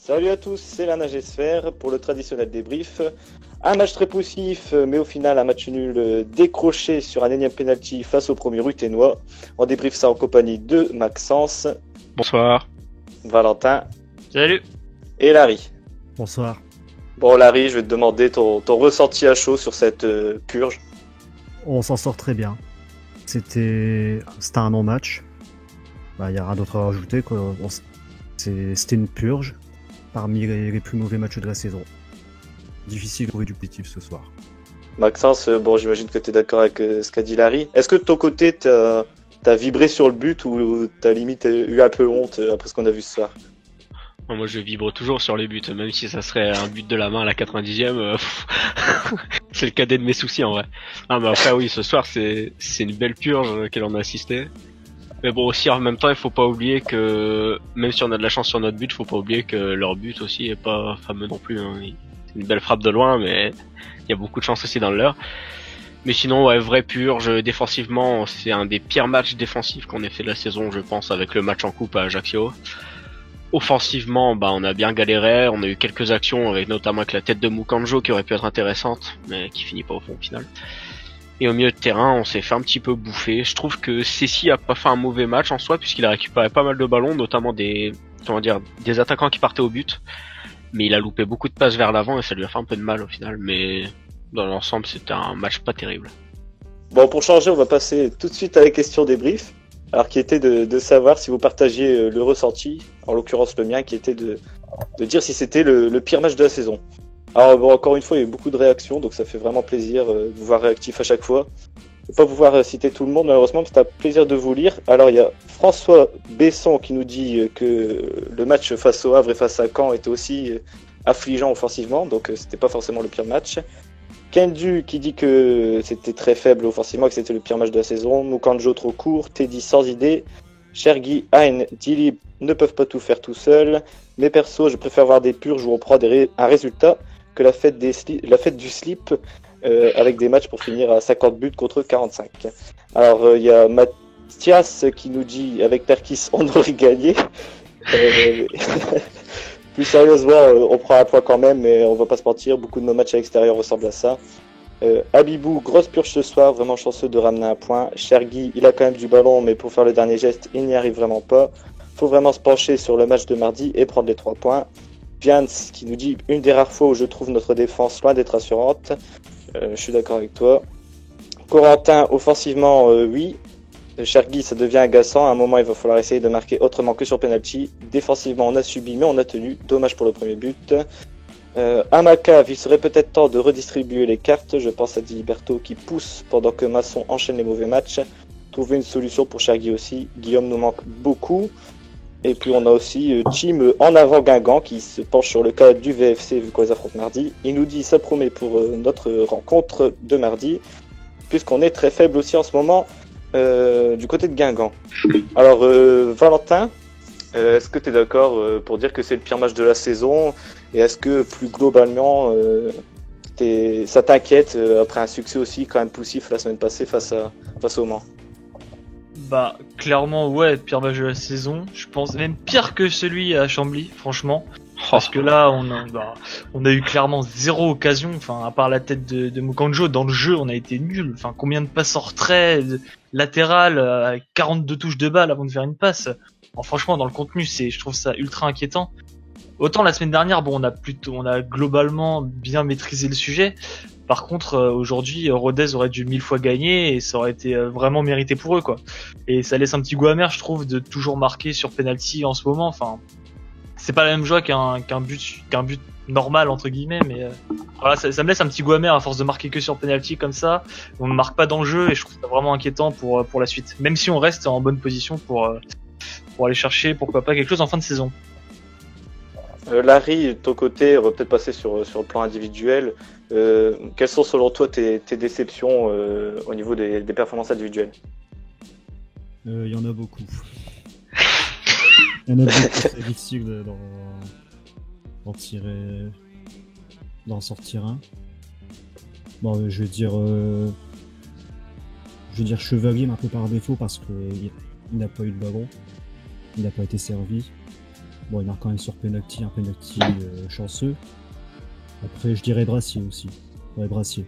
Salut à tous, c'est la Nagesphère pour le traditionnel débrief. Un match très poussif, mais au final un match nul décroché sur un énième penalty face au premier Ruténois. On débriefe ça en compagnie de Maxence. Bonsoir. Valentin. Salut. Et Larry. Bonsoir. Bon Larry, je vais te demander ton ressenti à chaud sur cette purge. On s'en sort très bien. C'était un non-match. Il n'y a rien d'autre à rajouter, quoi. C'était une purge parmi les plus mauvais matchs de la saison. Difficile de trouver du positif ce soir. Maxence, bon j'imagine que tu es d'accord avec ce qu'a dit Larry. Est-ce que de ton côté t'as vibré sur le but ou t'as limite eu un peu honte après ce qu'on a vu ce soir? Moi je vibre toujours sur les buts, même si ça serait un but de la main à la 90e. C'est le cadet de mes soucis en vrai. Ah mais après oui, ce soir c'est une belle purge auquel on a assisté. Mais bon aussi en même temps il faut pas oublier que même si on a de la chance sur notre but, faut pas oublier que leur but aussi est pas fameux non plus. Hein. C'est une belle frappe de loin, mais il y a beaucoup de chance aussi dans le leur. Mais sinon ouais, vraie purge défensivement, c'est un des pires matchs défensifs qu'on ait fait de la saison, je pense, avec le match en coupe à Ajaccio. Offensivement, on a bien galéré, on a eu quelques actions avec notamment avec la tête de Mukanjo qui aurait pu être intéressante, mais qui finit pas au fond au final. Et au milieu de terrain, on s'est fait un petit peu bouffer. Je trouve que Ceci a pas fait un mauvais match en soi, puisqu'il a récupéré pas mal de ballons, notamment des attaquants qui partaient au but. Mais il a loupé beaucoup de passes vers l'avant et ça lui a fait un peu de mal au final. Mais dans l'ensemble, c'était un match pas terrible. Bon, pour changer, on va passer tout de suite à la question débrief. Alors, qui était de savoir si vous partagiez le ressenti, en l'occurrence le mien, qui était de dire si c'était le pire match de la saison. Alors bon, encore une fois, il y a eu beaucoup de réactions, donc ça fait vraiment plaisir de vous voir réactif à chaque fois. Je ne vais pas pouvoir citer tout le monde malheureusement, mais c'est un plaisir de vous lire. Alors il y a François Besson qui nous dit que le match face au Havre et face à Caen était aussi affligeant offensivement, donc c'était pas forcément le pire match. Kendu qui dit que c'était très faible offensivement, que c'était le pire match de la saison. Mukanjo trop court, Teddy sans idée. Chergui, Hein, Dilip ne peuvent pas tout faire tout seul. Mais perso, je préfère voir des purges où on prend un résultat que la fête du slip avec des matchs pour finir à 50 buts contre 45. Alors il y a Mathias qui nous dit avec Perkis on aurait gagné. Plus sérieusement, on prend un point quand même, mais on va pas se mentir, beaucoup de nos matchs à l'extérieur ressemblent à ça. Habibou, grosse purge ce soir, vraiment chanceux de ramener un point. Chergui, il a quand même du ballon, mais pour faire le dernier geste, il n'y arrive vraiment pas. Faut vraiment se pencher sur le match de mardi et prendre les 3 points. Vians qui nous dit une des rares fois où je trouve notre défense loin d'être assurante. Je suis d'accord avec toi. Corentin, offensivement, oui. Chergui, ça devient agaçant. À un moment, il va falloir essayer de marquer autrement que sur penalty. Défensivement, on a subi, mais on a tenu. Dommage pour le premier but. Amaka, il serait peut-être temps de redistribuer les cartes. Je pense à Diliberto qui pousse pendant que Masson enchaîne les mauvais matchs. Trouver une solution pour Chergui aussi. Guillaume nous manque beaucoup. Et puis on a aussi Team En Avant Guingamp qui se penche sur le cas du VFC vu qu'on les affronte mardi. Il nous dit ça promet pour notre rencontre de mardi, puisqu'on est très faible aussi en ce moment du côté de Guingamp. Alors Valentin, est-ce que tu es d'accord pour dire que c'est le pire match de la saison? Et est-ce que plus globalement ça t'inquiète après un succès aussi quand même poussif la semaine passée face au Mans? Clairement, ouais, pire match de la saison. Je pense même pire que celui à Chambly, franchement. Parce que là, on a eu clairement zéro occasion. Enfin, à part la tête de Mukanjo, dans le jeu, on a été nul. Enfin, combien de passes en retrait, latérales, avec 42 touches de balle avant de faire une passe. Bon, franchement, dans le contenu, je trouve ça ultra inquiétant. Autant la semaine dernière, on a globalement bien maîtrisé le sujet. Par contre, aujourd'hui, Rodez aurait dû 1000 fois gagner et ça aurait été vraiment mérité pour eux, quoi. Et ça laisse un petit goût amer, je trouve, de toujours marquer sur penalty en ce moment. Enfin, c'est pas la même joie qu'un but normal entre guillemets, mais voilà, ça me laisse un petit goût amer à force de marquer que sur penalty comme ça. On ne marque pas dans le jeu et je trouve ça vraiment inquiétant pour la suite. Même si on reste en bonne position pour aller chercher, pourquoi pas, quelque chose en fin de saison. Larry, de ton côté, on va peut-être passer sur le plan individuel. Quelles sont selon toi tes déceptions au niveau des performances individuelles? Il y en a beaucoup. Il y en a beaucoup, c'est difficile d'en sortir un. Bon, je veux dire Chevalier, mais un peu par défaut parce qu'il n'a pas eu de ballon. Il n'a pas été servi. Bon, il marque quand même sur penalty, un penalty chanceux. Après, je dirais Brassier aussi. Ouais, Brassier.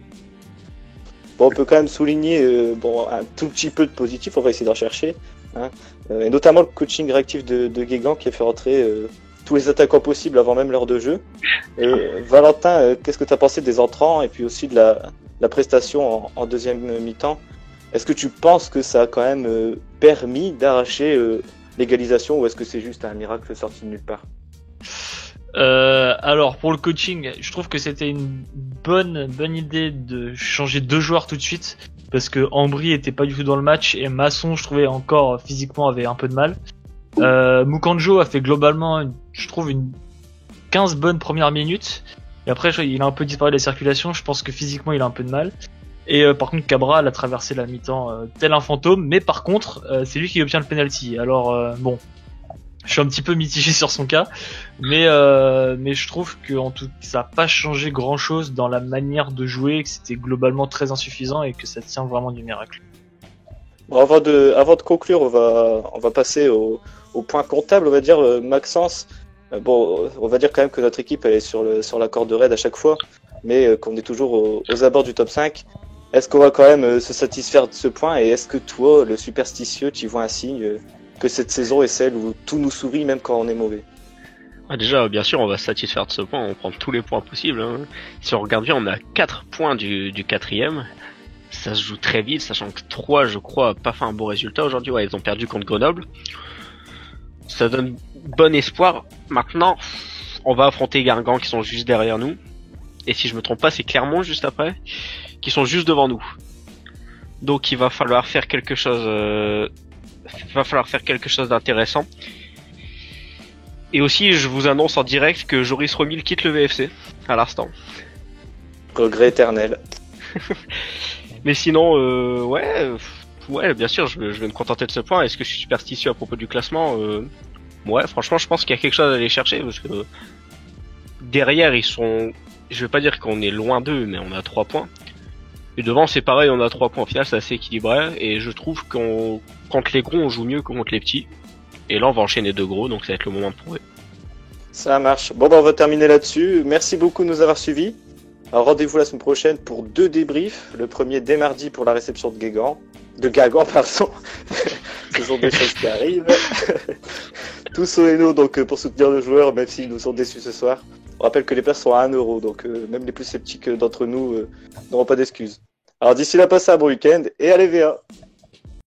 Bon, on peut quand même souligner un tout petit peu de positif, on va essayer d'en chercher. Hein, et notamment le coaching réactif de Guégan qui a fait rentrer tous les attaquants possibles avant même l'heure de jeu. Valentin, qu'est-ce que tu as pensé des entrants et puis aussi de la prestation en deuxième mi-temps? Est-ce que tu penses que ça a quand même permis d'arracher l'égalisation ou est-ce que c'est juste un miracle sorti de nulle part? Alors pour le coaching, je trouve que c'était une bonne idée de changer 2 joueurs tout de suite parce que Ambry était pas du tout dans le match et Masson, je trouvais encore physiquement avait un peu de mal. Mukanjo a fait globalement, je trouve, une 15 bonnes premières minutes et après il a un peu disparu de la circulation. Je pense que physiquement il a un peu de mal. Et par contre Cabral a traversé la mi-temps tel un fantôme, mais par contre c'est lui qui obtient le penalty. Alors bon. Je suis un petit peu mitigé sur son cas, mais je trouve que ça n'a pas changé grand chose dans la manière de jouer, que c'était globalement très insuffisant et que ça tient vraiment du miracle. Bon, avant de conclure, on va passer au point comptable, on va dire Maxence. Bon, on va dire quand même que notre équipe elle est sur la corde raide à chaque fois, mais qu'on est toujours aux abords du top 5. Est-ce qu'on va quand même se satisfaire de ce point et est-ce que toi, le superstitieux, tu vois un signe que cette saison est celle où tout nous sourit même quand on est mauvais? Déjà, bien sûr, on va se satisfaire de ce point, on prend tous les points possibles. Hein. Si on regarde bien, on a 4 points du 4ème. Ça se joue très vite, sachant que 3, je crois, pas fait un beau résultat aujourd'hui. Ouais, ils ont perdu contre Grenoble. Ça donne bon espoir. Maintenant, on va affronter Guingamp qui sont juste derrière nous. Et si je me trompe pas, c'est Clermont juste après, qui sont juste devant nous. Donc il va falloir faire quelque chose... d'intéressant. Et aussi, je vous annonce en direct que Joris Romil quitte le VFC à l'instant. Regret éternel. Mais sinon, ouais, bien sûr, je vais me contenter de ce point. Est-ce que je suis superstitieux à propos du classement? Ouais, franchement, je pense qu'il y a quelque chose à aller chercher parce que derrière, ils sont. Je vais pas dire qu'on est loin d'eux, mais on a 3 points. Et devant, c'est pareil, on a 3 points. Au final, c'est assez équilibré. Et je trouve contre les gros, on joue mieux que contre les petits. Et là, on va enchaîner 2 gros, donc ça va être le moment de prouver. Ça marche. Bon, on va terminer là-dessus. Merci beaucoup de nous avoir suivis. Alors, rendez-vous la semaine prochaine pour 2 débriefs. Le premier dès mardi pour la réception de Guingamp. Pardon. Ce sont des choses qui arrivent. Tous au Hainaut, donc pour soutenir nos joueurs, même s'ils nous sont déçus ce soir. On rappelle que les places sont à 1€, donc même les plus sceptiques d'entre nous n'auront pas d'excuses. Alors d'ici là, passez un bon week-end et allez VA!